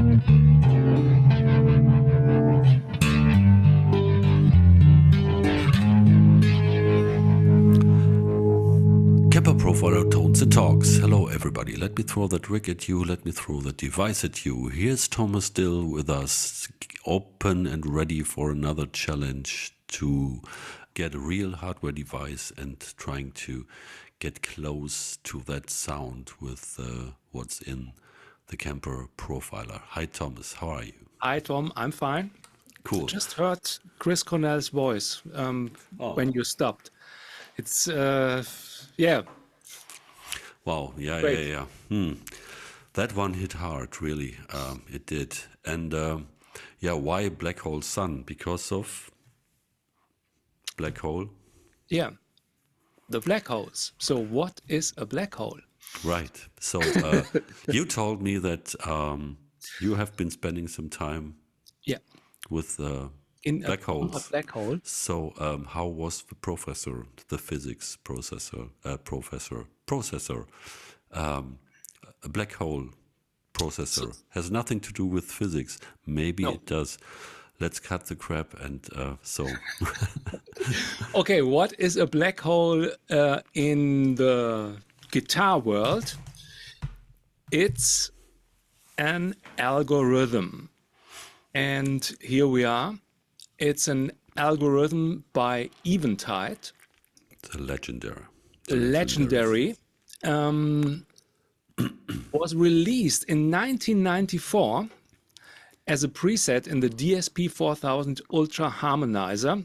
Kemper Profiler Tones and Talks. Hello everybody, let me throw that rig at you, let me throw that device at you. Here's Thomas Dill with us, open and ready for another challenge to get a real hardware device and trying to get close to that sound with what's in the Kemper Profiler. Hi Thomas, how are you? Hi Tom, I'm fine. Cool. Just heard Chris Cornell's voice when you stopped. It's yeah. Wow, yeah, Great. yeah. That one hit hard, really. It did. And yeah, why Black Hole Sun? Because of black hole? Yeah, the black holes. So what is a black hole? Right. So you told me that you have been spending some time Yeah, with in black a holes. black hole. So how was the professor, the physics processor, a black hole processor? Has nothing to do with physics. Maybe No. it does. Let's cut the crap and so. Okay, what is a black hole in the guitar world? It's an algorithm. And here we are. It's an algorithm by Eventide. The legendary. Legendary. Was released in 1994 as a preset in the DSP 4000 Ultra Harmonizer.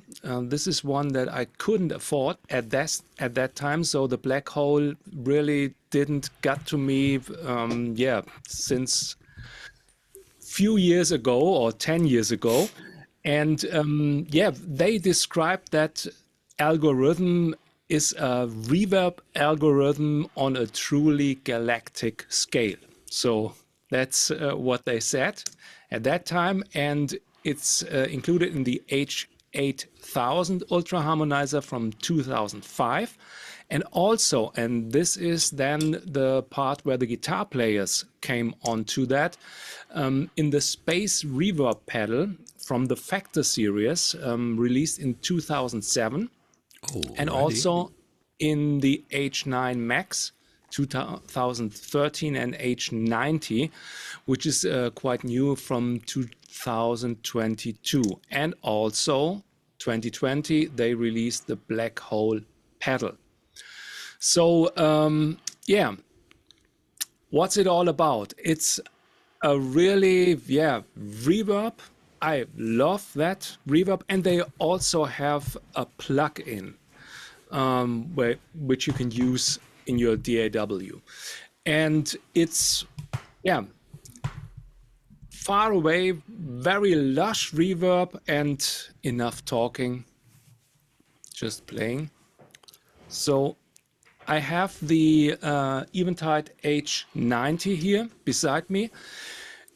This is one that I couldn't afford at that time, so the black hole really didn't get to me. Since few years ago or 10 years ago, and they described that algorithm is a reverb algorithm on a truly galactic scale. So that's what they said at that time, and it's included in the H8000 Ultra Harmonizer from 2005. And also, and this is then the part where the guitar players came onto that, in the Space Reverb pedal from the Factor series, released in 2007. And also in the H9 Max 2013 and H90, which is quite new from 2022. And also 2020, they released the Black Hole pedal. So yeah, what's it all about? It's a really, reverb. I love that reverb, and they also have a plug-in which you can use in your DAW, and it's far away, very lush reverb, and enough talking, just playing. So I have the Eventide H90 here beside me.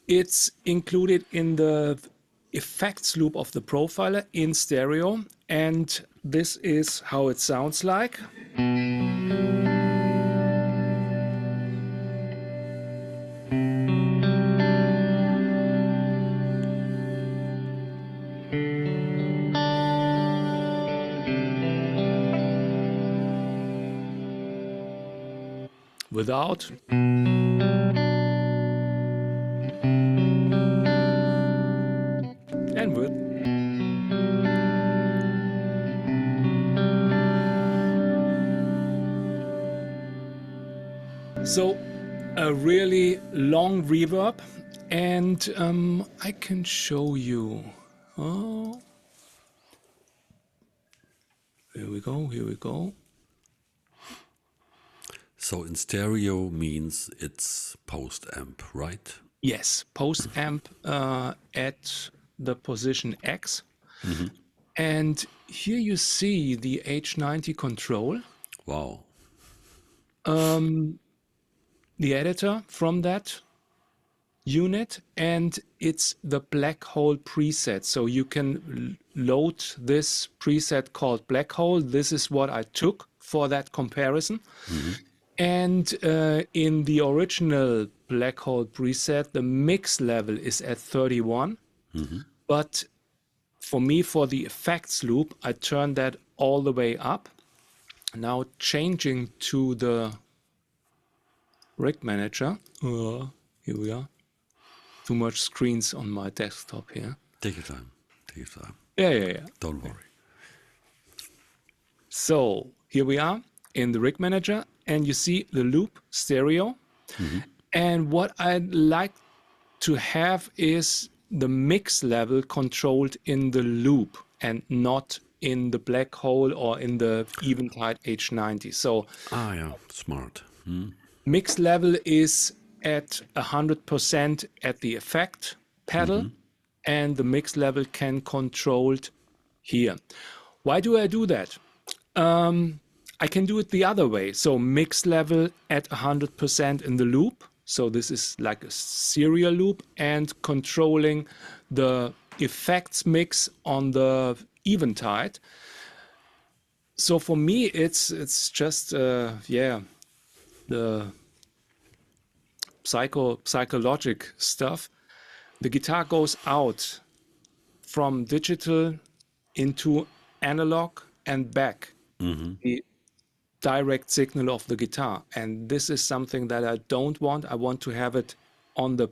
It's included in the effects loop of the Profiler in stereo, and this is how it sounds like. Without. And with. So a really long reverb, and I can show you. Oh, here we go. So in stereo means it's post amp, right? Yes, post amp at the position X. Mm-hmm. And here you see the H90 control. Wow. The editor from that unit, and it's the Black Hole preset. So you can load this preset called Black Hole. This is what I took for that comparison. Mm-hmm. And in the original Blackhole preset, the mix level is at 31. But for me, for the effects loop, I turn that all the way up. Now changing to the rig manager. Here we are. Too much screens on my desktop here. Take your time. Take your time. Yeah. Don't worry. So here we are in the rig manager, and you see the loop stereo. And what I'd like to have is the mix level controlled in the loop and not in the Blackhole or in the Eventide H90. So yeah, smart. mix level is at 100% at the effect pedal, and the mix level can controlled here. Why do I do that? I can do it the other way. So mix level at 100% in the loop. So this is like a serial loop, and controlling the effects mix on the Eventide. So for me, it's just the psychologic stuff. The guitar goes out from digital into analog and back. The direct signal of the guitar, and this is something that I don't want. I want to have it on the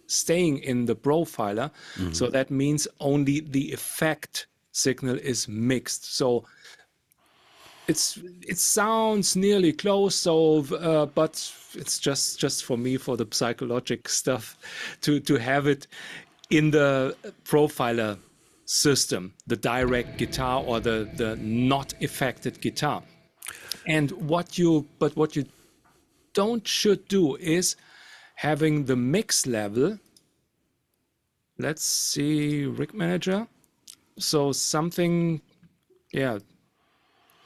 staying in the profiler. So that means only the effect signal is mixed. So it sounds nearly close. So but it's just for me, for the psychologic stuff, to have it in the profiler system, the direct guitar or the not affected guitar. And what you should do is having the mix level. Let's see, rig manager. So something,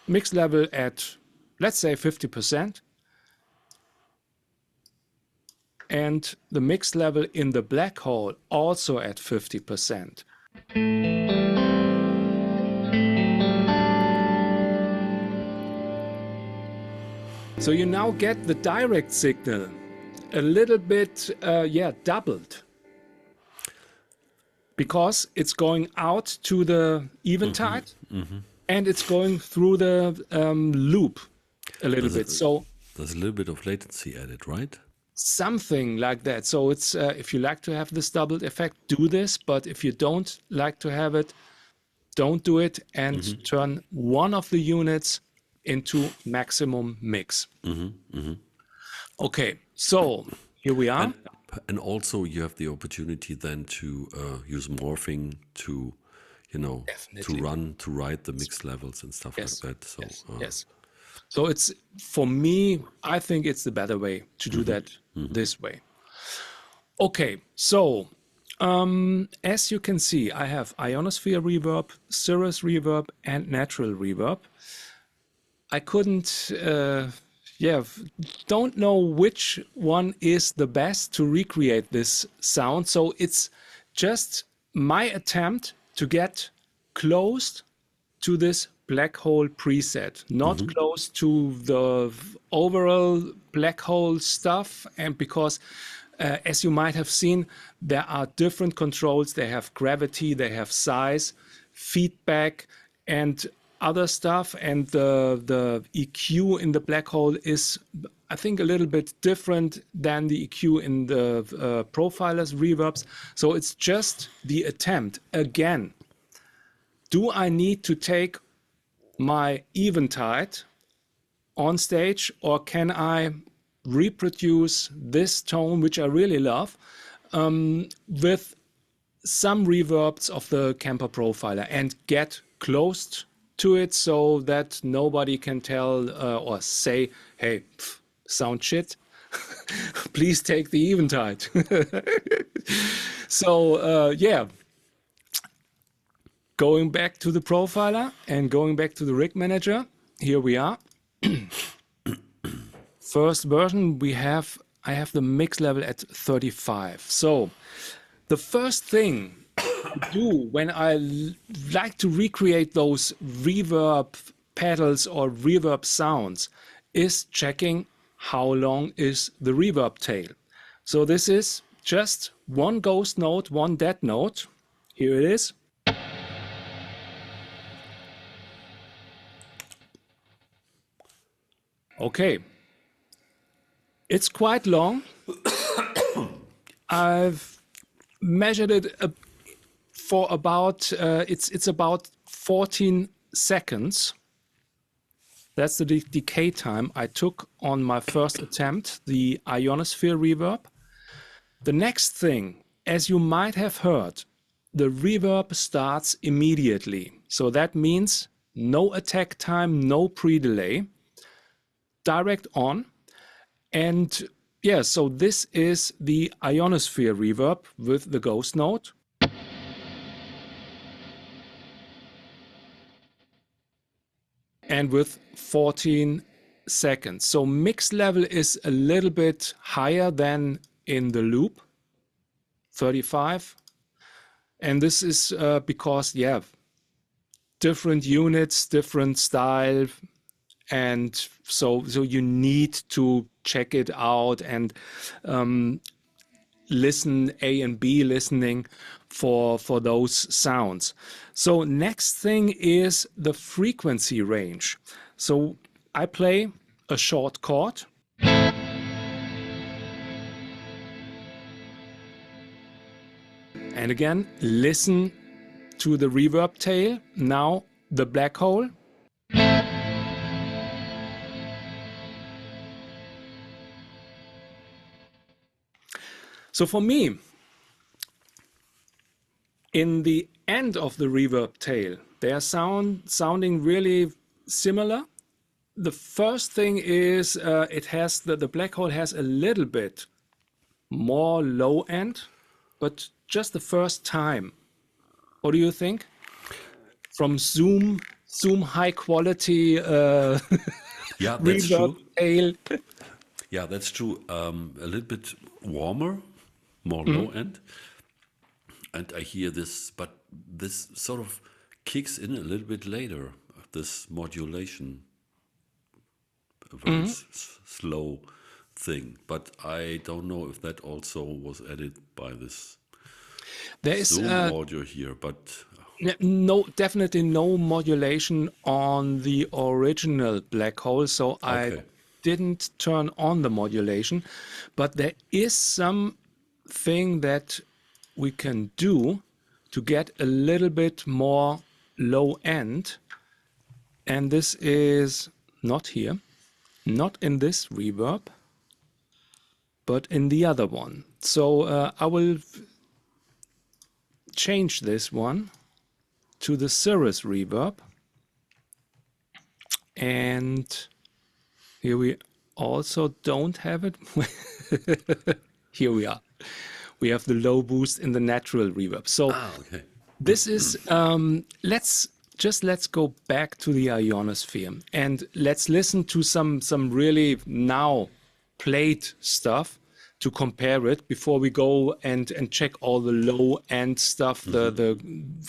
mix level at, let's say 50%. And the mix level in the Blackhole also at 50%. So you now get the direct signal a little bit, doubled. Because it's going out to the Eventide, and it's going through the loop a little bit. So there's a little bit of latency added, right? Something like that. So it's if you like to have this doubled effect, do this. But if you don't like to have it, don't do it, and turn one of the units into maximum mix. Okay, so here we are. And also you have the opportunity then to use morphing to, to write the mix levels and stuff like that. So yes. So it's, for me, I think it's the better way to do that this way. Okay, so as you can see, I have ionosphere reverb, cirrus reverb, and natural reverb. I couldn't, don't know which one is the best to recreate this sound. So it's just my attempt to get close to this Blackhole preset, not close to the overall Blackhole stuff. And because, as you might have seen, there are different controls. They have gravity, they have size, feedback, and other stuff. And the EQ in the Blackhole is, I think, a little bit different than the EQ in the profilers, reverbs. So it's just the attempt. Again, do I need to take my Eventide on stage, or can I reproduce this tone, which I really love, with some reverbs of the Kemper profiler, and get close to it so that nobody can tell or say, hey, sound shit, please take the Eventide. So going back to the profiler and going back to the rig manager, here we are. First version, I have the mix level at 35. So the first thing I do when I like to recreate those reverb pedals or reverb sounds is checking how long is the reverb tail. So this is just one ghost note, one dead note. Here it is. Okay. It's quite long. I've measured it for about, it's about 14 seconds. That's the decay time I took on my first attempt, the ionosphere reverb. The next thing, as you might have heard, the reverb starts immediately. So that means no attack time, no pre-delay, direct on. And yeah, so this is the ionosphere reverb with the ghost note. And with 14 seconds. So mix level is a little bit higher than in the loop, 35. And this is because, yeah, different units, different style. And so you need to check it out and listen A and B listening for those sounds. So next thing is the frequency range. So I play a short chord. And again, listen to the reverb tail. Now the black hole. So for me, in the end of the reverb tail, they are sounding really similar. The first thing is it has the black hole has a little bit more low end, but just the first time. What do you think? From Zoom high quality Yeah, that's reverb true. tail. Yeah, that's true. A little bit warmer, more low end. And I hear this, but this sort of kicks in a little bit later, this modulation, a very slow thing. But I don't know if that also was added by this There is Zoom audio here, but no, definitely no modulation on the original black hole. So I okay. didn't turn on the modulation, but there is something that we can do to get a little bit more low end. And this is not here, not in this reverb, but in the other one. So I will change this one to the Cirrus reverb. And here we also don't have it. Here we are. We have the low boost in the natural reverb. So Okay. this is, let's go back to the ionosphere and let's listen to some really now played stuff to compare it before we go and check all the low end stuff, the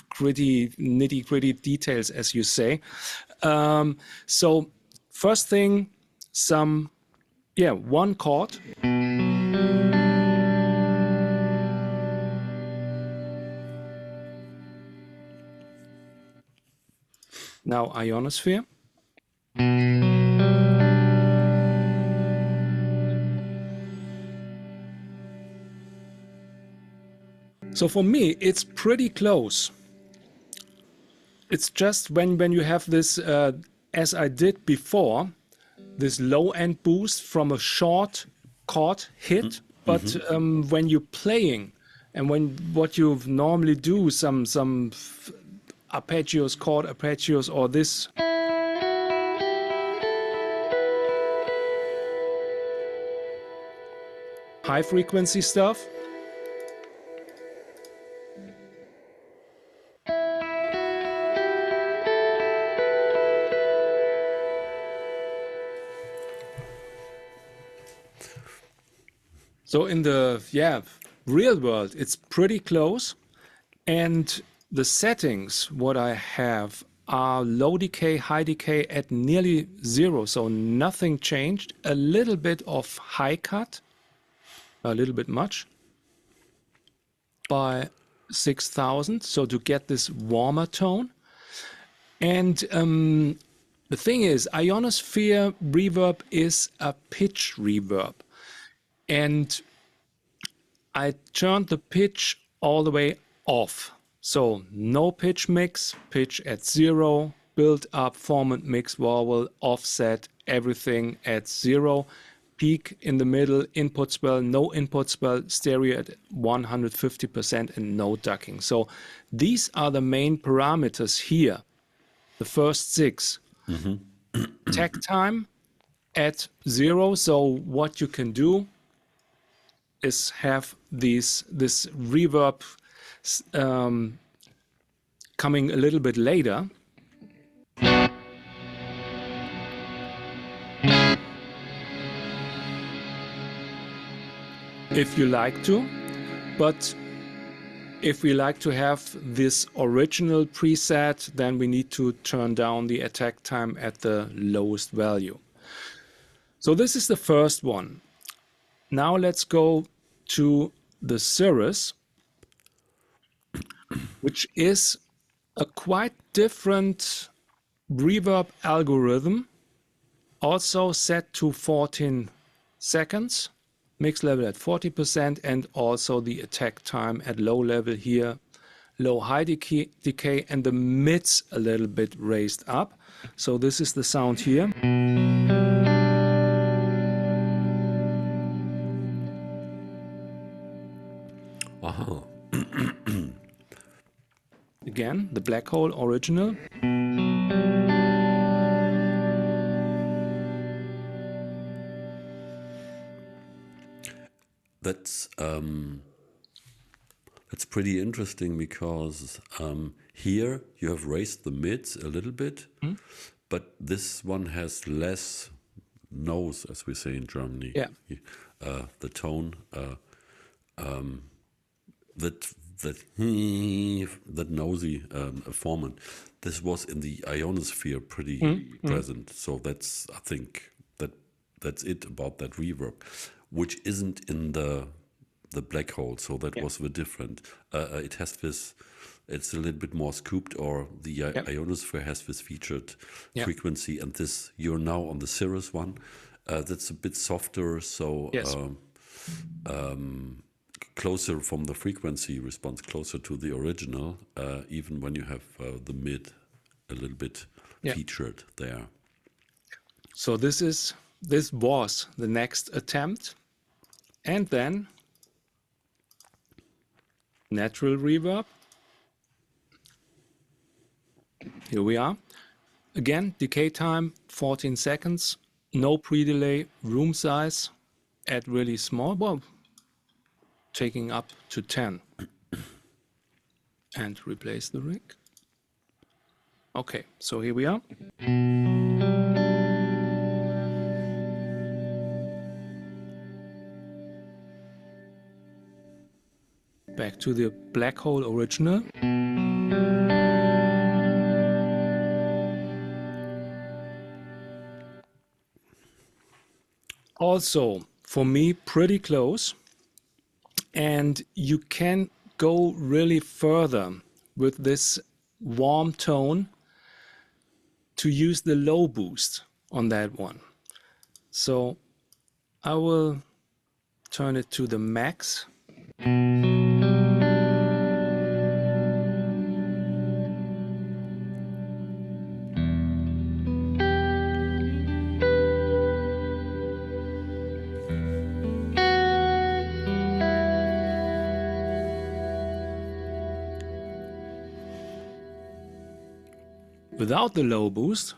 gritty, nitty gritty details, as you say. So first thing, one chord. Now ionosphere. So for me, it's pretty close. It's just when you have this, as I did before, this low end boost from a short chord hit, but when you're playing and what you normally do, some arpeggios, chord arpeggios, or this. High frequency stuff. So in the real world, it's pretty close. And the settings, what I have are low decay, high decay at nearly zero, so nothing changed. A little bit of high cut, a little bit much, by 6,000, so to get this warmer tone. And the thing is, ionosphere reverb is a pitch reverb. And I turned the pitch all the way off. So no pitch mix, pitch at zero, build up, formant, mix, vowel, offset, everything at zero, peak in the middle, input swell, no input swell, stereo at 150% and no ducking. So these are the main parameters here, the first six. Tag time at zero, so what you can do is have this reverb coming a little bit later. If you like to, but if we like to have this original preset, then we need to turn down the attack time at the lowest value. So this is the first one. Now let's go to the Cirrus, which is a quite different reverb algorithm, also set to 14 seconds, mix level at 40%, and also the attack time at low level here, low high decay, and the mids a little bit raised up. So this is the sound here. Wow. Again, the Blackhole original. That's pretty interesting because here you have raised the mids a little bit, but this one has less nose, as we say in Germany. Yeah. The tone that nosy formant. This was in the ionosphere pretty present. So that's, I think that's it about that reverb, which isn't in the Blackhole. So that was the different. It has this. It's a little bit more scooped, or the ionosphere has this featured frequency, and this you're now on the Cirrus one. That's a bit softer. So. Yes. Closer from the frequency response, closer to the original, even when you have the mid a little bit featured there. So this was the next attempt, and then natural reverb. Here we are. Again, decay time 14 seconds, no pre-delay, room size at really small, well, taking up to 10. And replace the rig. Okay, so here we are. Back to the Blackhole original. Also, for me, pretty close. And you can go really further with this warm tone to use the low boost on that one. So I will turn it to the max. Without the low boost.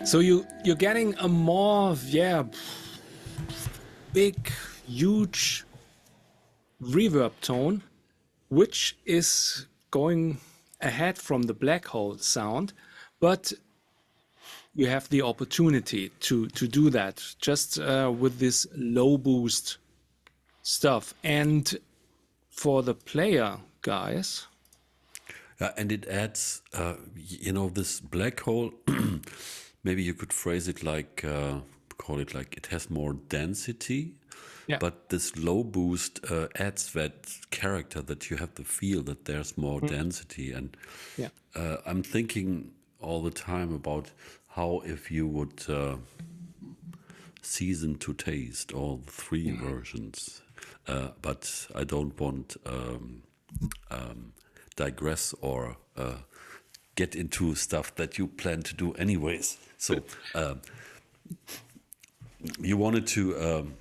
So you're getting a more, big, huge reverb tone, which is going ahead from the Blackhole sound, but you have the opportunity to do that just with this low boost stuff. And for the player guys, and it adds, this black hole. Maybe you could phrase it like, call it like it has more density. yeah, But this low boost adds that character that you have the feel that there's more density. And yeah, I'm thinking all the time about how if you would season to taste all three versions. But I don't want digress or get into stuff that you plan to do anyways. So you wanted to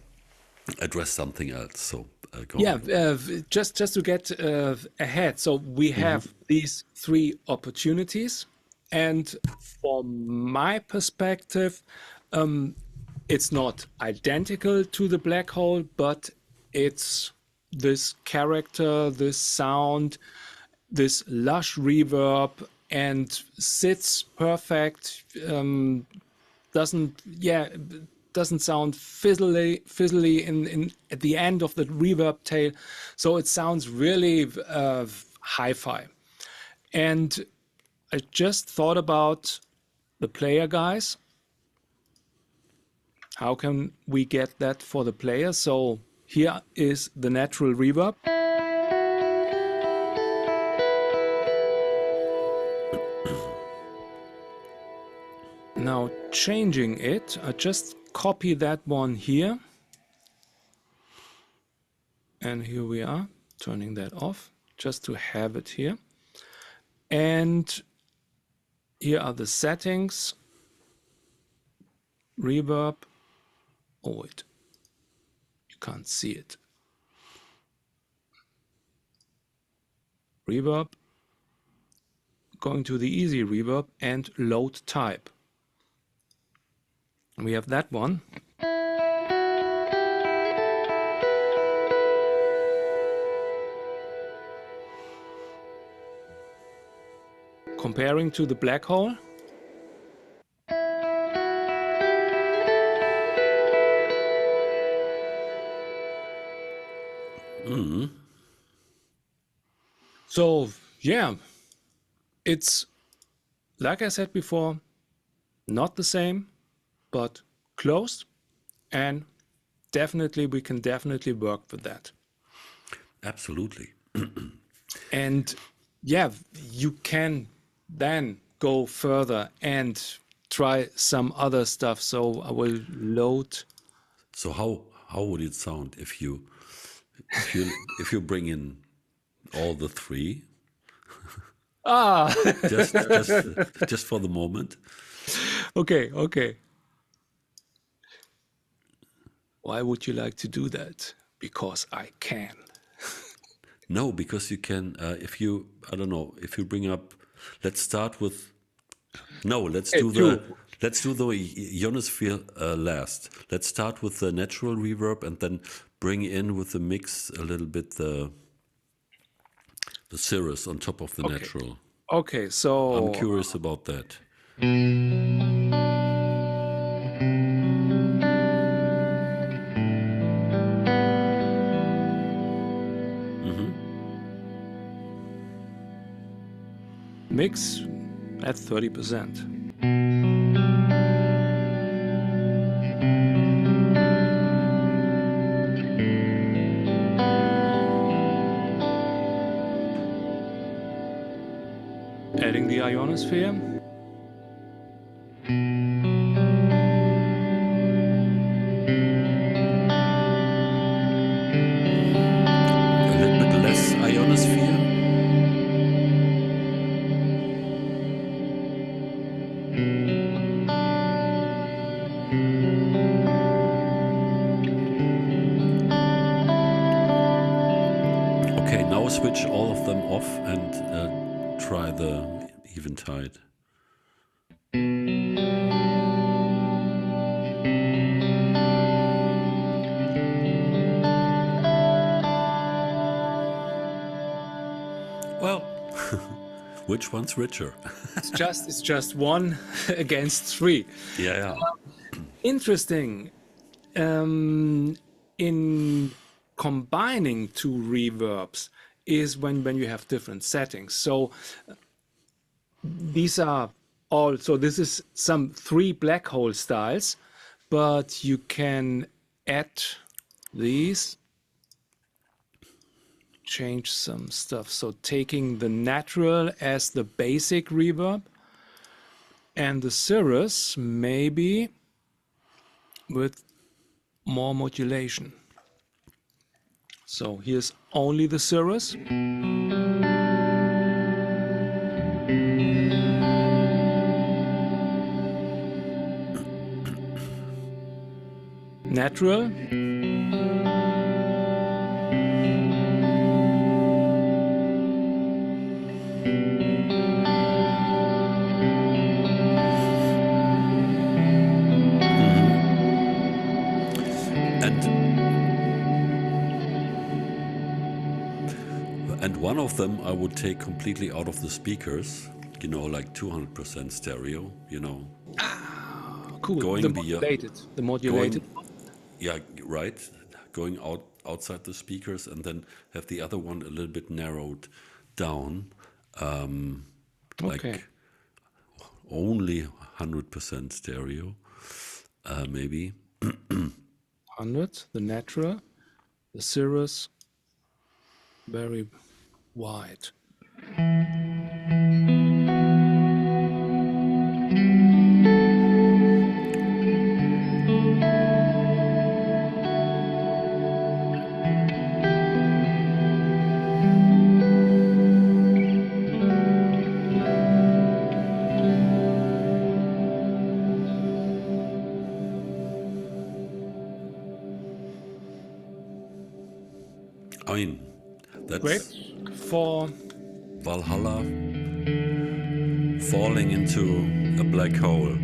address something else. So go yeah. on. Just to get ahead, so we have these three opportunities, and from my perspective, it's not identical to the black hole, but it's this character, this sound, this lush reverb, and sits perfect. Doesn't sound fizzly in at the end of the reverb tail, so it sounds really hi-fi. And I just thought about the player guys. How can we get that for the player? So here is the natural reverb. Now changing it, I just copy that one here. And here we are, turning that off just to have it here. And here are the settings. Reverb. Oh, wait. You can't see it. Reverb. Going to the easy reverb and load type. And we have that one. Comparing to the black hole. So yeah, it's like I said before, not the same, but close, and definitely we can definitely work with that. Absolutely. And yeah, you can then go further and try some other stuff. So I will load. So how would it sound if you bring in all the three? just for the moment. Okay. Why would you like to do that? Because I can. No, because you can. If you, I don't know, if you bring up, let's start with. No, let's do the ionosphere last. Let's start with the natural reverb and then bring in with the mix a little bit the cirrus on top of the natural. Okay, so I'm curious about that. Mix at 30%. Adding the ionosphere. A little bit less ionosphere. Okay, now switch all of them off and try the eventide. Well, Which one's richer? It's just 1 against 3. Yeah. Interesting. In combining 2 reverbs is when you have different settings. So these are all, so this is some 3 Blackhole styles, but you can add these, change some stuff. So taking the natural as the basic reverb and the cirrus maybe with more modulation. So here's only the cirrus. Natural. And one of them I would take completely out of the speakers, like 200% stereo, Cool. Going The modulated. Yeah, right. Going outside the speakers and then have the other one a little bit narrowed down, like Okay. only 100% stereo, maybe. 100, the natural, the cirrus, very wide. I mean, that's Great. For Valhalla falling into a black hole.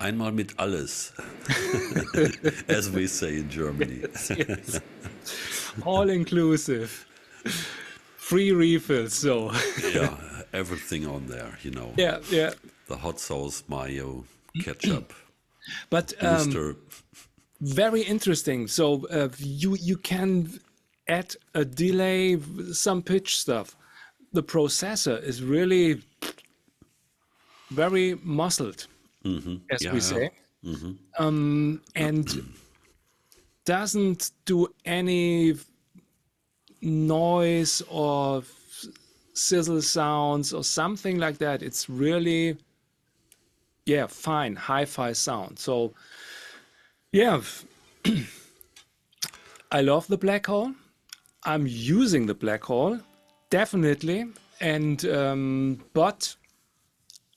Einmal mit alles, as we say in Germany. yes. All inclusive. Free refills, so. Yeah, everything on there, Yeah. The hot sauce, mayo, ketchup, But booster. very interesting. So you can add a delay, some pitch stuff. The processor is really very muscled, as we say, and doesn't do any noise or sizzle sounds or something like that. It's really, fine hi-fi sound. So, I love the Blackhole. I'm using the Blackhole, definitely, and but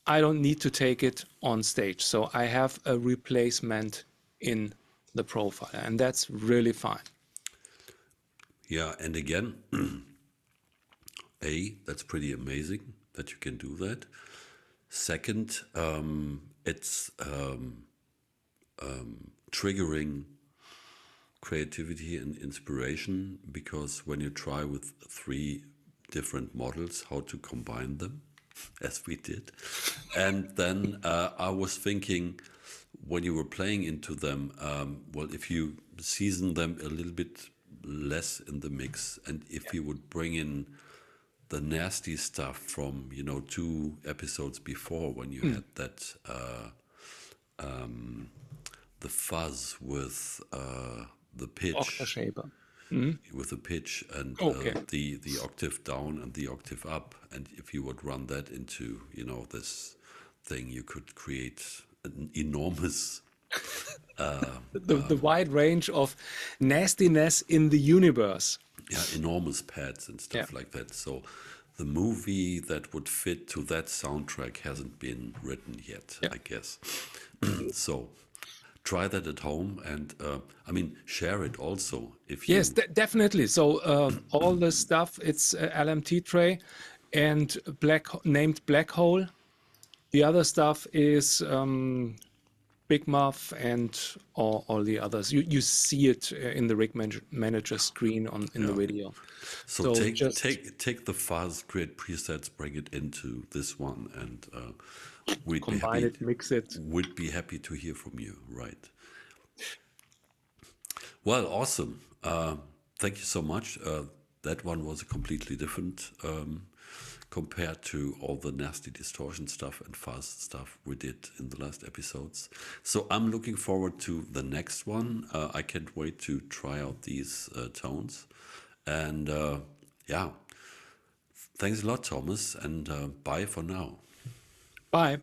I don't need to take it on stage. So I have a replacement in the profile, and that's really fine. Yeah, and again, that's pretty amazing that you can do that. Second, it's triggering creativity and inspiration, because when you try with 3 different models, how to combine them, as we did. And then I was thinking, when you were playing into them, well, if you season them a little bit less in the mix, and if you would bring in the nasty stuff from 2 episodes before, when you had that the fuzz with the pitch, Octashaper. with the pitch and Okay. the octave down and the octave up. And if you would run that into, you know, this thing, you could create an enormous, The wide range of nastiness in the universe. yeah, enormous pads and Yeah. stuff like that. So the movie that would fit to that soundtrack hasn't been written yet, Yeah. I guess. So try that at home, and I mean, share it also if Yes, you. definitely. So all the stuff, it's LMT tray and named Blackhole. The other stuff is Big Muff and all the others. You see it in the rig manager screen in the Yeah. video. So So take just take the fuzz, create presets, bring it into this one, and we'd be combine happy. it, mix it. We'd be happy to hear from you. Right. Well, awesome. Thank you so much. That one was completely different compared to all the nasty distortion stuff and fuzz stuff we did in the last episodes. So I'm looking forward to the next one. I can't wait to try out these tones. And yeah, thanks a lot, Thomas, and bye for now. Bye.